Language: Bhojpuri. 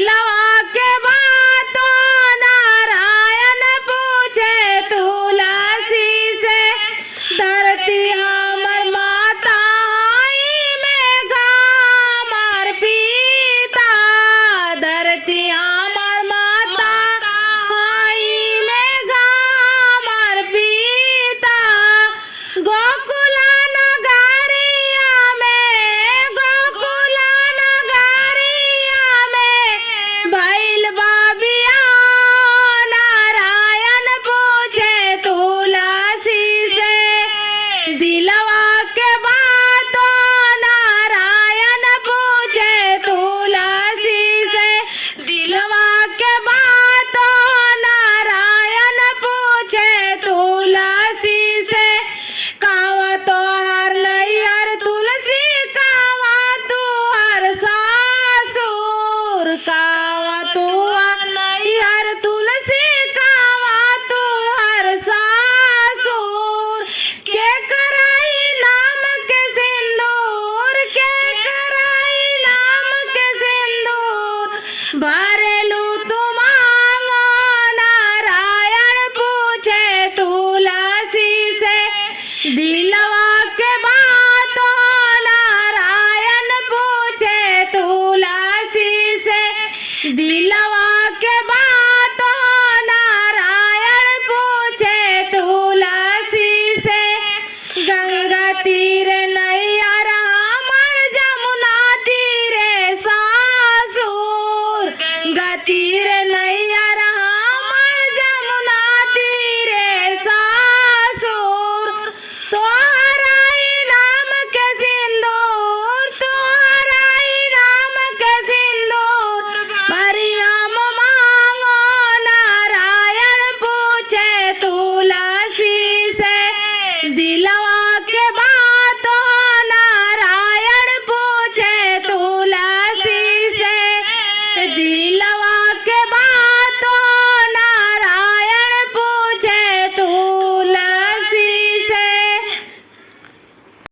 दिलवा के बातों नारायण पूछे तुलसी से। धरती हमर माता आई में गामर पीता। धरती हमर माता आई में गामर पीता। गोकुला नगरिया में, गोकुला नगरिया में भइल बा बियाह। नारायण पूछे तुलसी से। दिलवा के बातों नारायण पूछे तुलसी से। दिलवा के बातों नारायण पूछे तुलसी से। कावा तोहर नैहर तुलसी, कावा तुहर सासुर। कावा तुहर नैहर तुलसी, कावा तुहर सासुर। के कराई नाम के सिंदूर, के कराई नाम के सिंदूर। भरेलू तू मांगो नारायण पूछे तुलसी से। दिलवा के बातों नारायण पूछे तुलसी से। दिलवा के बातों नारायण पूछे तुलसी से। गंगा तीर नैहर हमर, जमुना तीरे सासुर। गंगा तीर नैहर